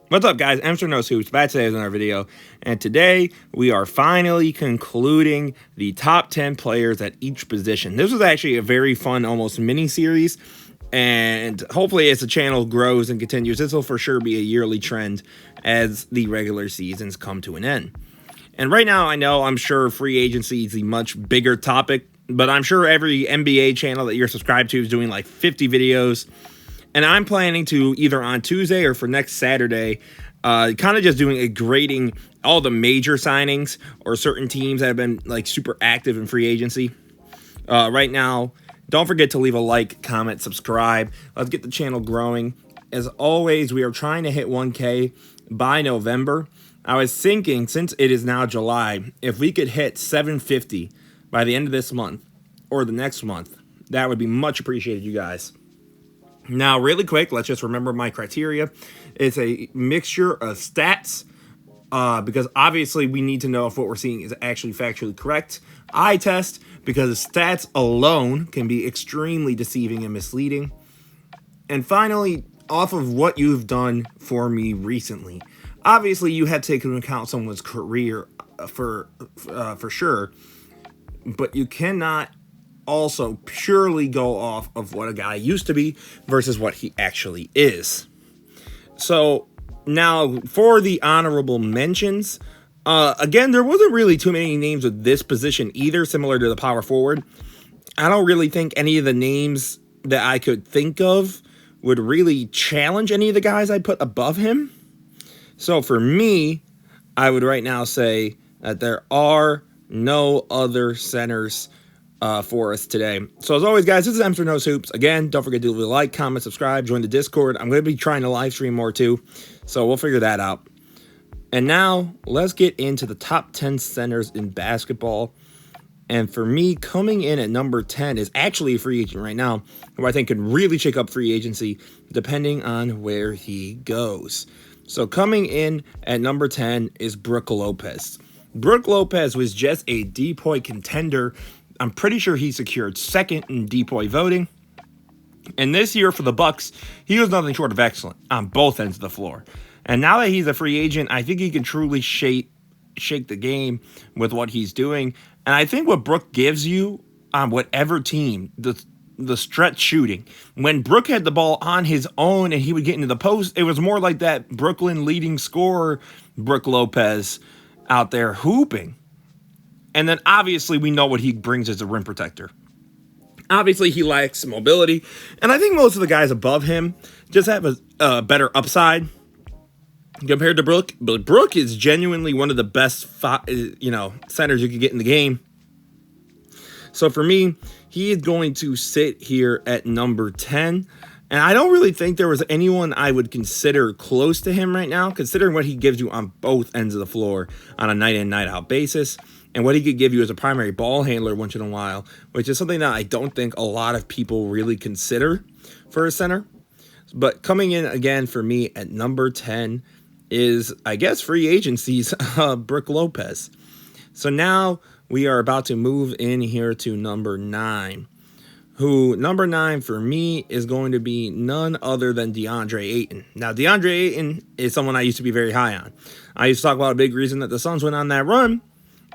What's up, guys? Mr. Knows Hoops, back today with another video, and today we are finally concluding the top 10 players at each position. This was actually a very fun, almost mini-series, and hopefully as the channel grows and continues, this will for sure be a yearly trend as the regular seasons come to an end. And right now, I'm sure free agency is a much bigger topic, but I'm sure every NBA channel that you're subscribed to is doing like 50 videos. And I'm planning to either on Tuesday or for next Saturday, kind of just doing a grading all the major signings or certain teams that have been like super active in free agency. Right now, don't forget to leave a like, comment, subscribe. Let's get the channel growing. As always, we are trying to hit 1K by November. I was thinking, since it is now July, if we could hit 750 by the end of this month or the next month, that would be much appreciated, you guys. Now, really quick, let's just remember my criteria. It's a mixture of stats, because obviously we need to know if what we're seeing is actually factually correct. Eye test, because stats alone can be extremely deceiving and misleading. And finally, off of what you've done for me recently. Obviously, you have to take into account someone's career for sure, but you cannot also purely go off of what a guy used to be versus what he actually is. So now for the honorable mentions, again, there wasn't really too many names with this position either, similar to the power forward. I don't really think any of the names that I could think of would really challenge any of the guys I put above him. So for me, I would right now say that there are no other centers for us today. So as always, guys, this is Mr. Knows Hoops. Again, don't forget to leave a like, comment, subscribe, join the Discord. I'm going to be trying to live stream more too, so we'll figure that out. And now let's get into the top 10 centers in basketball. And for me, coming in at number 10 is actually a free agent right now, who I think could really shake up free agency depending on where he goes. So coming in at number 10 is Brook Lopez. Brook Lopez was just a DPOY contender. I'm pretty sure he secured second in DPOY voting. And this year for the Bucks, he was nothing short of excellent on both ends of the floor. And now that he's a free agent, I think he can truly shake the game with what he's doing. And I think what Brook gives you on whatever team, the stretch shooting. When Brook had the ball on his own and he would get into the post, it was more like that Brooklyn leading scorer, Brook Lopez, out there hooping. And then obviously we know what he brings as a rim protector. Obviously he lacks mobility, and I think most of the guys above him just have a better upside compared to Brook. But Brook is genuinely one of the best centers you could get in the game. So for me, he is going to sit here at number 10. And I don't really think there was anyone I would consider close to him right now, considering what he gives you on both ends of the floor on a night in, night out basis, and what he could give you as a primary ball handler once in a while, which is something that I don't think a lot of people really consider for a center. But coming in again for me at number 10 is, I guess, free agency's Brook Lopez. So now we are about to move in here to number 9. Who, number 9 for me is going to be none other than DeAndre Ayton. Now, DeAndre Ayton is someone I used to be very high on. I used to talk about a big reason that the Suns went on that run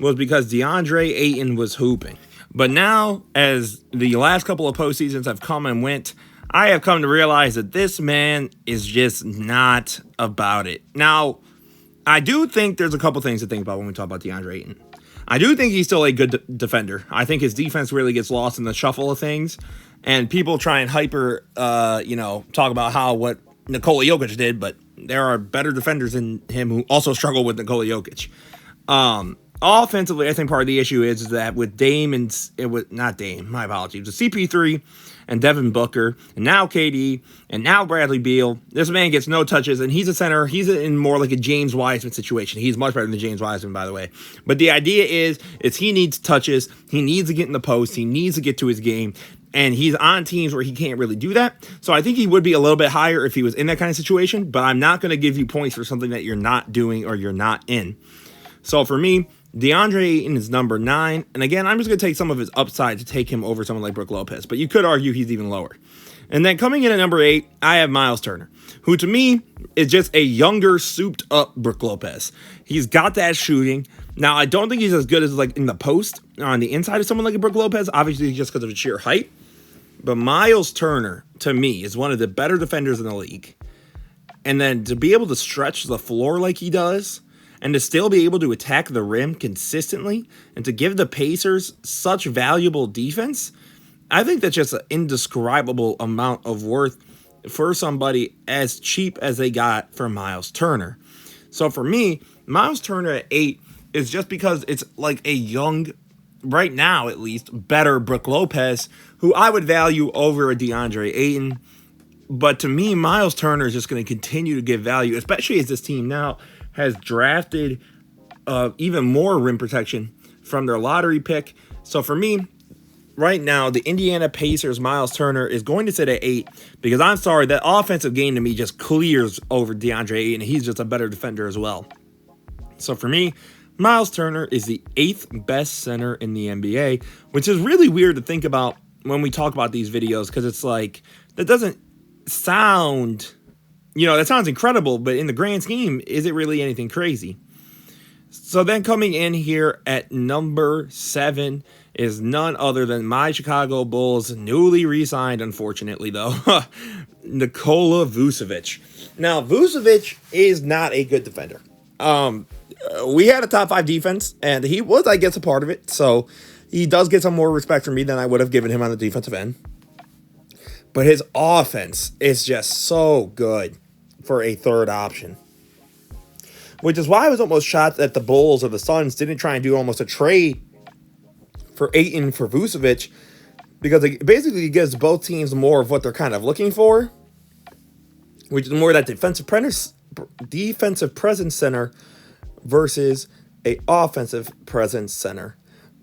was because DeAndre Ayton was hooping. But now, as the last couple of postseasons have come and went, I have come to realize that this man is just not about it. Now, I do think there's a couple things to think about when we talk about DeAndre Ayton. I do think he's still a good defender. I think his defense really gets lost in the shuffle of things. And people try and talk about how what Nikola Jokic did, but there are better defenders than him who also struggle with Nikola Jokic. Offensively, I think part of the issue is that with Dame and with CP3 and Devin Booker, and now KD, and now Bradley Beal, this man gets no touches, and he's a center. He's in more like a James Wiseman situation. He's much better than James Wiseman, by the way. But the idea is he needs touches. He needs to get in the post. He needs to get to his game. And he's on teams where he can't really do that. So I think he would be a little bit higher if he was in that kind of situation. But I'm not going to give you points for something that you're not doing or you're not in. So for me, DeAndre Ayton is number 9. And again, I'm just going to take some of his upside to take him over someone like Brook Lopez. But you could argue he's even lower. And then coming in at number 8, I have Myles Turner, who to me is just a younger, souped-up Brook Lopez. He's got that shooting. Now, I don't think he's as good as like in the post on the inside of someone like a Brook Lopez, obviously just because of his sheer height. But Myles Turner, to me, is one of the better defenders in the league. And then to be able to stretch the floor like he does, and to still be able to attack the rim consistently, and to give the Pacers such valuable defense, I think that's just an indescribable amount of worth for somebody as cheap as they got for Myles Turner. So for me, Myles Turner at 8 is just because it's like a young, right now at least, better Brook Lopez, who I would value over a DeAndre Ayton. But to me, Myles Turner is just going to continue to give value, especially as this team now has drafted even more rim protection from their lottery pick. So for me, right now, the Indiana Pacers' Myles Turner is going to sit at 8 because I'm sorry, that offensive game to me just clears over DeAndre Ayton. He's just a better defender as well. So for me, Myles Turner is the 8th best center in the NBA, which is really weird to think about when we talk about these videos because it's like, that doesn't sound, that sounds incredible, but in the grand scheme, is it really anything crazy? So then coming in here at number 7 is none other than my Chicago Bulls, newly re-signed, unfortunately, though, Nikola Vucevic. Now, Vucevic is not a good defender. We had a top 5 defense, and he was, I guess, a part of it, so he does get some more respect from me than I would have given him on the defensive end. But his offense is just so good for a third option. Which is why I was almost shocked that the Bulls or the Suns didn't try and do almost a trade for Ayton for Vucevic, because it basically gives both teams more of what they're kind of looking for, which is more that defensive presence center versus a offensive presence center.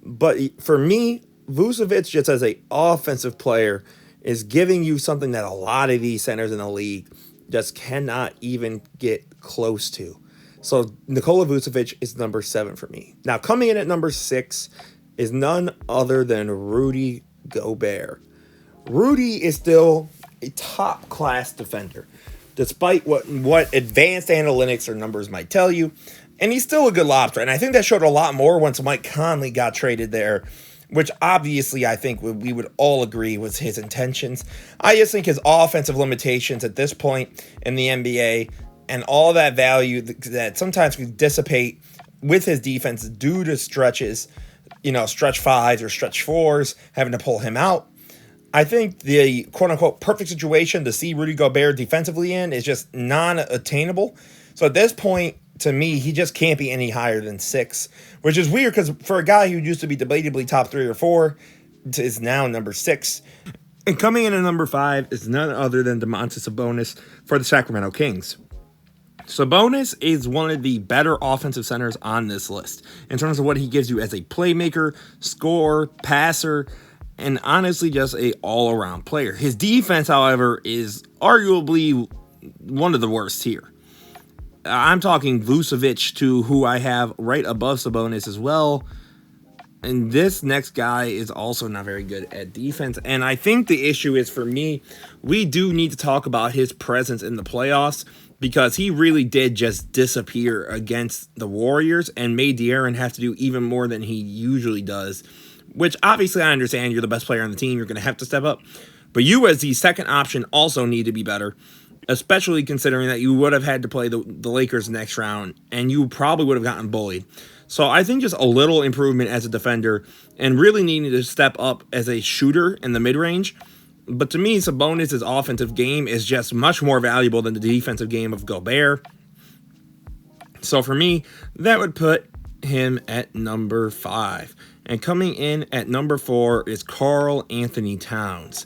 But for me, Vucevic, just as an offensive player, is giving you something that a lot of these centers in the league just cannot even get close to. So Nikola Vucevic is number 7 for me. Now, coming in at number 6 is none other than Rudy Gobert. Rudy is still a top-class defender, despite what advanced analytics or numbers might tell you. And he's still a good lobster. And I think that showed a lot more once Mike Conley got traded there, which obviously I think we would all agree was his intentions. I just think his offensive limitations at this point in the NBA and all that value that sometimes could dissipate with his defense due to stretches, stretch 5s or stretch 4s, having to pull him out. I think the quote-unquote perfect situation to see Rudy Gobert defensively in is just non-attainable. So at this point, to me, he just can't be any higher than 6, which is weird because for a guy who used to be debatably top 3 or 4, is now number 6. And coming in at number 5 is none other than Domantas Sabonis for the Sacramento Kings. Sabonis is one of the better offensive centers on this list in terms of what he gives you as a playmaker, scorer, passer, and honestly just a all-around player. His defense, however, is arguably one of the worst here. I'm talking Vucevic to who I have right above Sabonis as well. And this next guy is also not very good at defense. And I think the issue is, for me, we do need to talk about his presence in the playoffs, because he really did just disappear against the Warriors and made De'Aaron have to do even more than he usually does, which obviously I understand. You're the best player on the team. You're going to have to step up. But you as the second option also need to be better, especially considering that you would have had to play the Lakers next round and you probably would have gotten bullied. So I think just a little improvement as a defender and really needing to step up as a shooter in the mid-range. But to me, Sabonis' offensive game is just much more valuable than the defensive game of Gobert. So for me, that would put him at number 5. And coming in at number 4 is Karl Anthony Towns.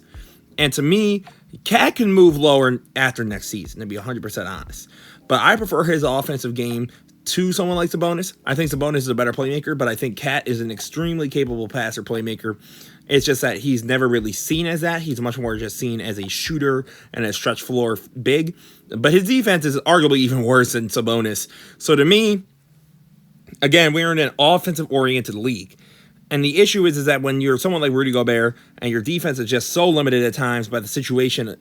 And to me, Cat can move lower after next season, to be 100% honest. But I prefer his offensive game to someone like Sabonis. I think Sabonis is a better playmaker, but I think Cat is an extremely capable passer playmaker. It's just that he's never really seen as that. He's much more just seen as a shooter and a stretch floor big. But his defense is arguably even worse than Sabonis. So to me, again, we're in an offensive-oriented league. And the issue is that when you're someone like Rudy Gobert and your defense is just so limited at times by the situation,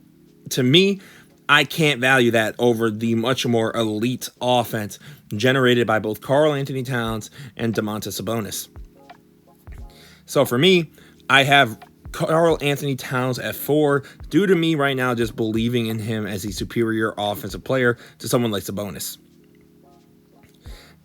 to me, I can't value that over the much more elite offense generated by both Karl Anthony Towns and Domantas Sabonis. So for me, I have Karl Anthony Towns at 4 due to me right now just believing in him as a superior offensive player to someone like Sabonis.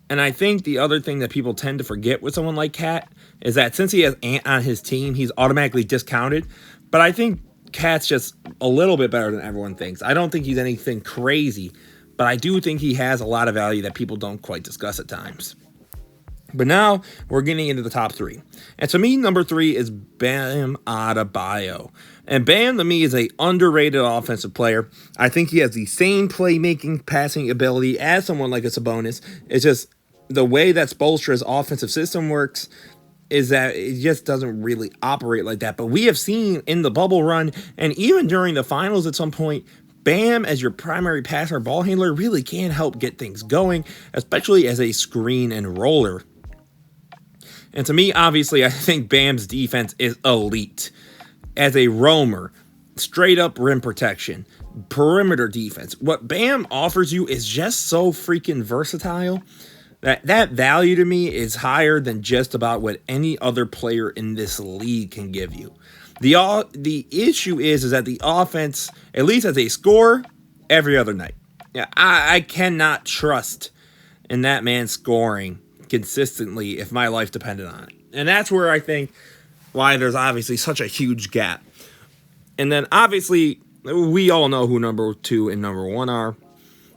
And I think the other thing that people tend to forget with someone like Cat is that since he has Ant on his team, he's automatically discounted. But I think Cat's just a little bit better than everyone thinks. I don't think he's anything crazy, but I do think he has a lot of value that people don't quite discuss at times. But now we're getting into the top 3. And to me, number 3 is Bam Adebayo. And Bam, to me, is an underrated offensive player. I think he has the same playmaking, passing ability as someone like a Sabonis. It's just the way that Spoelstra's offensive system works is that it just doesn't really operate like that. But we have seen in the bubble run and even during the finals at some point, Bam, as your primary passer ball handler, really can help get things going, especially as a screen and roller. And to me, obviously, I think Bam's defense is elite. As a roamer, straight up rim protection, perimeter defense. What Bam offers you is just so freaking versatile that value to me is higher than just about what any other player in this league can give you. The issue is that the offense, at least as a scorer, every other night. Yeah, I cannot trust in that man scoring consistently if my life depended on it. And that's where I think why there's obviously such a huge gap. And then obviously we all know who number 2 and number 1 are.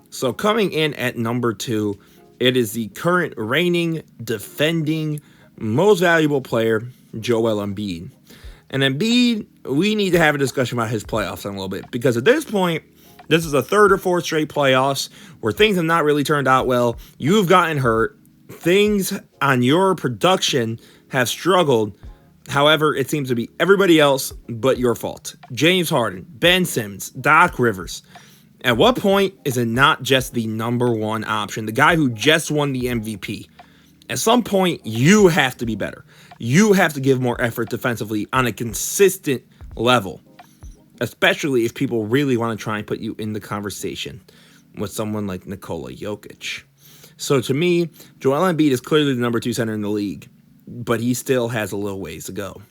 So coming in at number 2, it is the current reigning, defending, most valuable player, Joel Embiid. And Embiid, we need to have a discussion about his playoffs in a little bit. Because at this point, this is the 3rd or 4th straight playoffs where things have not really turned out well. You've gotten hurt. Things on your production have struggled. However, it seems to be everybody else but your fault. James Harden, Ben Simmons, Doc Rivers. At what point is it not just the number 1 option, the guy who just won the MVP? At some point, you have to be better. You have to give more effort defensively on a consistent level, especially if people really want to try and put you in the conversation with someone like Nikola Jokic. So to me, Joel Embiid is clearly the number 2 center in the league, but he still has a little ways to go.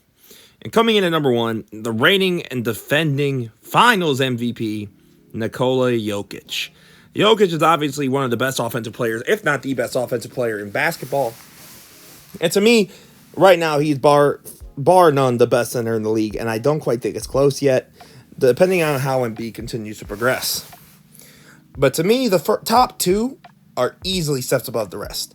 And coming in at number 1, the reigning and defending finals MVP, Nikola Jokic. Jokic is obviously one of the best offensive players, if not the best offensive player in basketball. And to me, right now, he's bar none the best center in the league, and I don't quite think it's close yet, depending on how Embiid continues to progress. But to me, the top 2 are easily steps above the rest.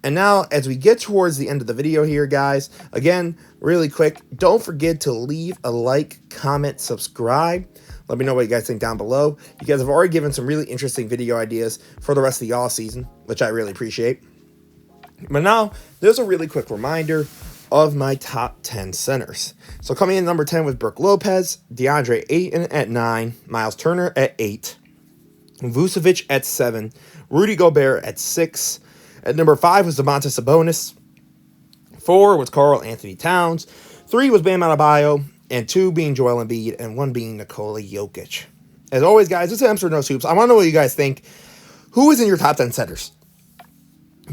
And now, as we get towards the end of the video here, guys, again, really quick, don't forget to leave a like, comment, subscribe. Let me know what you guys think down below. You guys have already given some really interesting video ideas for the rest of the offseason, which I really appreciate. But now, there's a really quick reminder of my top 10 centers. So coming in number 10 was Brook Lopez, DeAndre Ayton at 9, Myles Turner at 8, Vucevic at 7, Rudy Gobert at 6. At number 5 was Domantas Sabonis. 4 was Karl Anthony Towns. 3 was Bam Adebayo. And 2 being Joel Embiid. And 1 being Nikola Jokic. As always, guys, this is Mr. No Soups. I want to know what you guys think. Who is in your top 10 centers?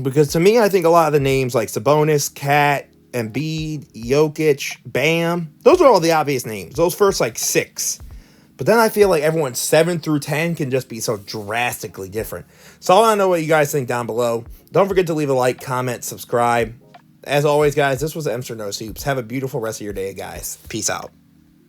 Because to me, I think a lot of the names like Sabonis, Cat, Embiid, Jokic, Bam, those are all the obvious names. Those first like 6. But then I feel like everyone 7 through 10 can just be so drastically different. So I want to know what you guys think down below. Don't forget to leave a like, comment, subscribe. As always, guys, this was Mr. No Soups. Have a beautiful rest of your day, guys. Peace out.